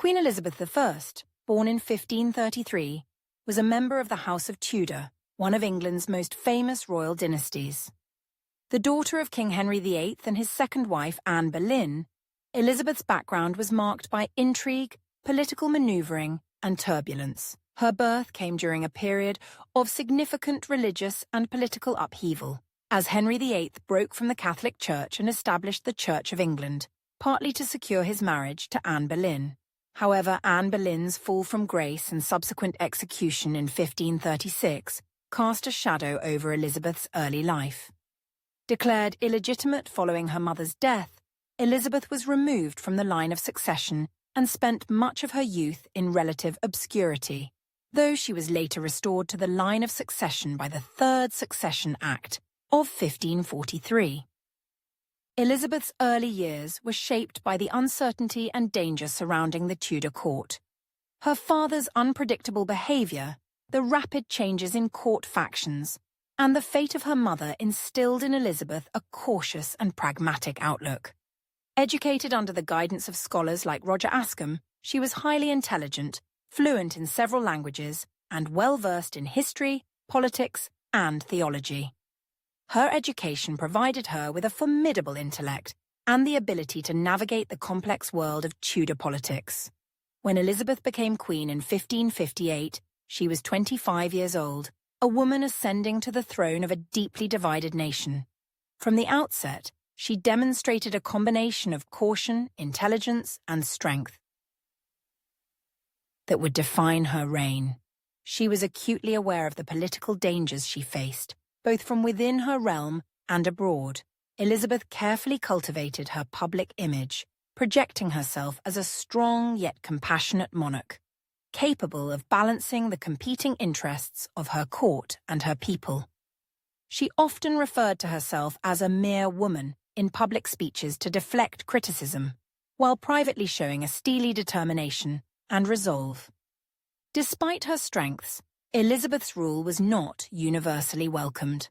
Queen Elizabeth I, born in 1533, was a member of the House of Tudor, one of England's most famous royal dynasties. The daughter of King Henry VIII and his second wife, Anne Boleyn, Elizabeth's background was marked by intrigue, political maneuvering, and turbulence. Her birth came during a period of significant religious and political upheaval, as Henry VIII broke from the Catholic Church and established the Church of England, partly to secure his marriage to Anne Boleyn. However, Anne Boleyn's fall from grace and subsequent execution in 1536 cast a shadow over Elizabeth's early life. Declared illegitimate following her mother's death, Elizabeth was removed from the line of succession and spent much of her youth in relative obscurity, though she was later restored to the line of succession by the Third Succession Act of 1543. Elizabeth's early years were shaped by the uncertainty and danger surrounding the Tudor court. Her father's unpredictable behaviour, the rapid changes in court factions, and the fate of her mother instilled in Elizabeth a cautious and pragmatic outlook. Educated under the guidance of scholars like Roger Ascham, she was highly intelligent, fluent in several languages, and well-versed in history, politics, and theology. Her education provided her with a formidable intellect and the ability to navigate the complex world of Tudor politics. When Elizabeth became queen in 1558, she was 25 years old, a woman ascending to the throne of a deeply divided nation. From the outset, she demonstrated a combination of caution, intelligence, and strength that would define her reign. She was acutely aware of the political dangers she faced, both from within her realm and abroad. Elizabeth carefully cultivated her public image, projecting herself as a strong yet compassionate monarch, capable of balancing the competing interests of her court and her people. She often referred to herself as a mere woman in public speeches to deflect criticism, while privately showing a steely determination and resolve. Despite her strengths, Elizabeth's rule was not universally welcomed.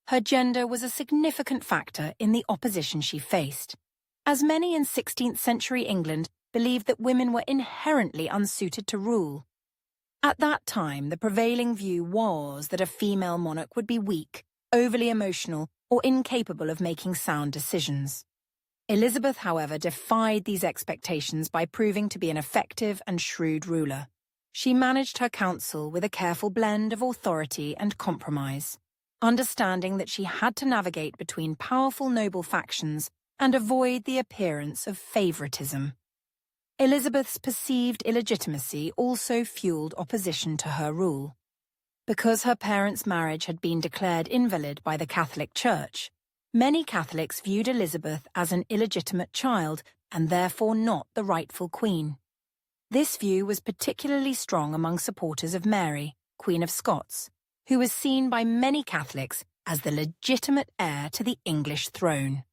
Her gender was a significant factor in the opposition she faced, as many in 16th century England believed that women were inherently unsuited to rule. At that time, the prevailing view was that a female monarch would be weak, overly emotional, or incapable of making sound decisions. Elizabeth, however, defied these expectations by proving to be an effective and shrewd ruler. She managed her council with a careful blend of authority and compromise, understanding that she had to navigate between powerful noble factions and avoid the appearance of favoritism. Elizabeth's perceived illegitimacy also fueled opposition to her rule. Because her parents' marriage had been declared invalid by the Catholic Church, many Catholics viewed Elizabeth as an illegitimate child and therefore not the rightful queen. This view was particularly strong among supporters of Mary, Queen of Scots, who was seen by many Catholics as the legitimate heir to the English throne.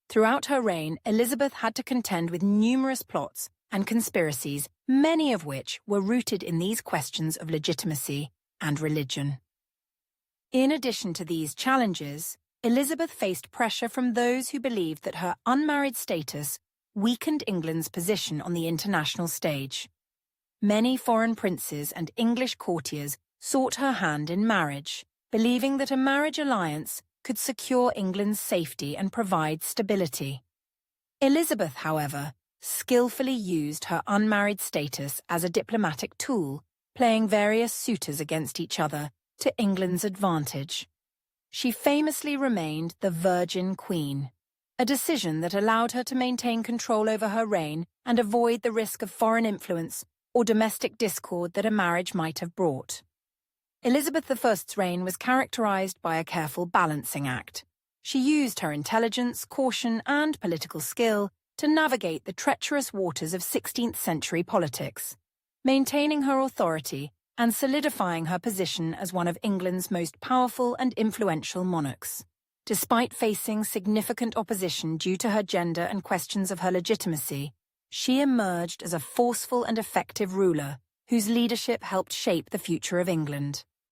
Throughout her reign, Elizabeth had to contend with numerous plots and conspiracies, many of which were rooted in these questions of legitimacy and religion. In addition to these challenges, Elizabeth faced pressure from those who believed that her unmarried status weakened England's position on the international stage. Many foreign princes and English courtiers sought her hand in marriage, believing that a marriage alliance could secure England's safety and provide stability. Elizabeth, however, skillfully used her unmarried status as a diplomatic tool, playing various suitors against each other to England's advantage. She famously remained the Virgin Queen, a decision that allowed her to maintain control over her reign and avoid the risk of foreign influence or domestic discord that a marriage might have brought. Elizabeth I's reign was characterized by a careful balancing act. She used her intelligence, caution, and political skill to navigate the treacherous waters of 16th century politics, maintaining her authority and solidifying her position as one of England's most powerful and influential monarchs. Despite facing significant opposition due to her gender and questions of her legitimacy, she emerged as a forceful and effective ruler whose leadership helped shape the future of England.